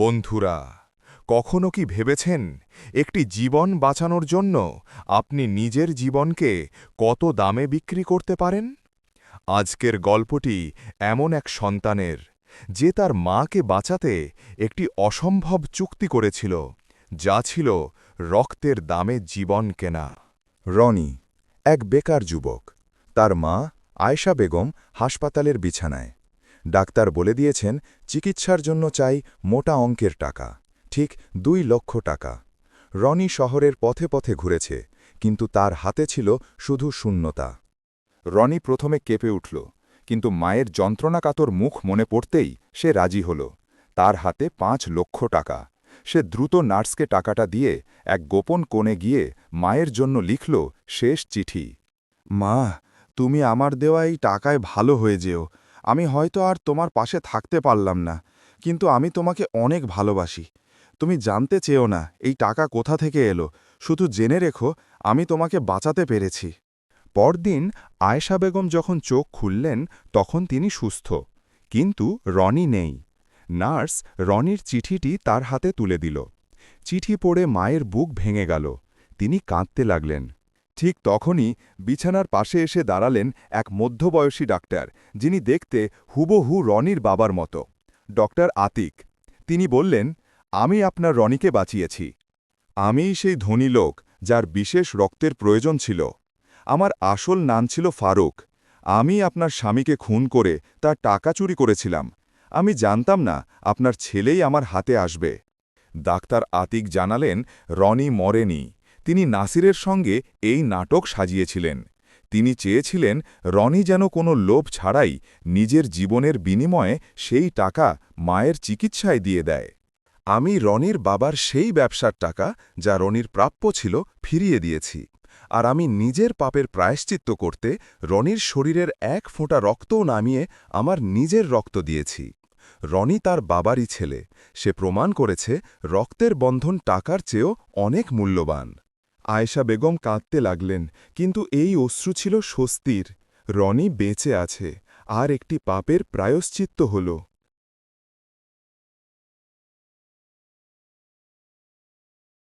বন্ধুরা, কখনো কি ভেবেছেন একটি জীবন বাঁচানোর জন্য আপনি নিজের জীবনকে কত দামে বিক্রি করতে পারেন? আজকের গল্পটি এমন এক সন্তানের, যে তার মাকে বাঁচাতে একটি অসম্ভব চুক্তি করেছিল, যা ছিল রক্তের দামে জীবন কেনা। রনি, এক বেকার যুবক। তার মা আয়েশা বেগম হাসপাতালের বিছানায়। ডাক্তার বলে দিয়েছেন চিকিৎসার জন্য চাই মোটা অঙ্কের টাকা, ঠিক 2 লক্ষ টাকা। রনি শহরের পথে পথে ঘুরেছে, কিন্তু তার হাতে ছিল শুধু শূন্যতা। রনি প্রথমে কেঁপে উঠল, কিন্তু মায়ের যন্ত্রণাকাতর মুখ মনে পড়তেই সে রাজি হল। তার হাতে 5 লক্ষ টাকা। সে দ্রুত নার্সকে টাকাটা দিয়ে এক গোপন কোণে গিয়ে মায়ের জন্য লিখল শেষ চিঠি। মা, তুমি আমার দেওয়া এই টাকায় ভালো হয়ে যেও। আমি হয়তো আর তোমার পাশে থাকতে পারলাম না, কিন্তু আমি তোমাকে অনেক ভালোবাসি। তুমি জানতে চেও না এই টাকা কোথা থেকে এলো, শুধু জেনে রেখো আমি তোমাকে বাঁচাতে পেরেছি। পরদিন আয়েশা বেগম যখন চোখ খুললেন তখন তিনি সুস্থ, কিন্তু রনি নেই। নার্স রনির চিঠিটি তার হাতে তুলে দিল। চিঠি পড়ে মায়ের বুক ভেঙে গেল। তিনি কাঁদতে লাগলেন। ঠিক তখনই বিছানার পাশে এসে দাঁড়ালেন এক মধ্যবয়সী ডাক্তার, যিনি দেখতে হুবহু রনির বাবার মতো। ডক্টর আতিক। তিনি বললেন, আমি আপনার রনিকে বাঁচিয়েছি। আমিই সেই ধনী লোক যার বিশেষ রক্তের প্রয়োজন ছিল। আমার আসল নাম ছিল ফারুক। আমি আপনার স্বামীকে খুন করে তার টাকা চুরি করেছিলাম। আমি জানতাম না আপনার ছেলেই আমার হাতে আসবে। ডাক্তার আতিক জানালেন, রনি মরেনি। তিনি নাসিরের সঙ্গে এই নাটক সাজিয়েছিলেন। তিনি চেয়েছিলেন রনি যেন কোনো লোভ ছাড়াই নিজের জীবনের বিনিময়ে সেই টাকা মায়ের চিকিৎসায় দিয়ে দেয়। আমি রনির বাবার সেই ব্যবসার টাকা, যা রনির প্রাপ্য ছিল, ফিরিয়ে দিয়েছি। আর আমি নিজের পাপের প্রায়শ্চিত্ত করতে রনির শরীরের এক ফোঁটা রক্তও নামিয়ে আমার নিজের রক্ত দিয়েছি। রনি তার বাবারই ছেলে। সে প্রমাণ করেছে রক্তের বন্ধন টাকার চেয়েও অনেক মূল্যবান। আয়েশা বেগম কাঁদতে লাগলেন, কিন্তু এই অশ্রু ছিল স্বস্তির। রনি বেঁচে আছে, আর একটি পাপের প্রায়শ্চিত্ত হল।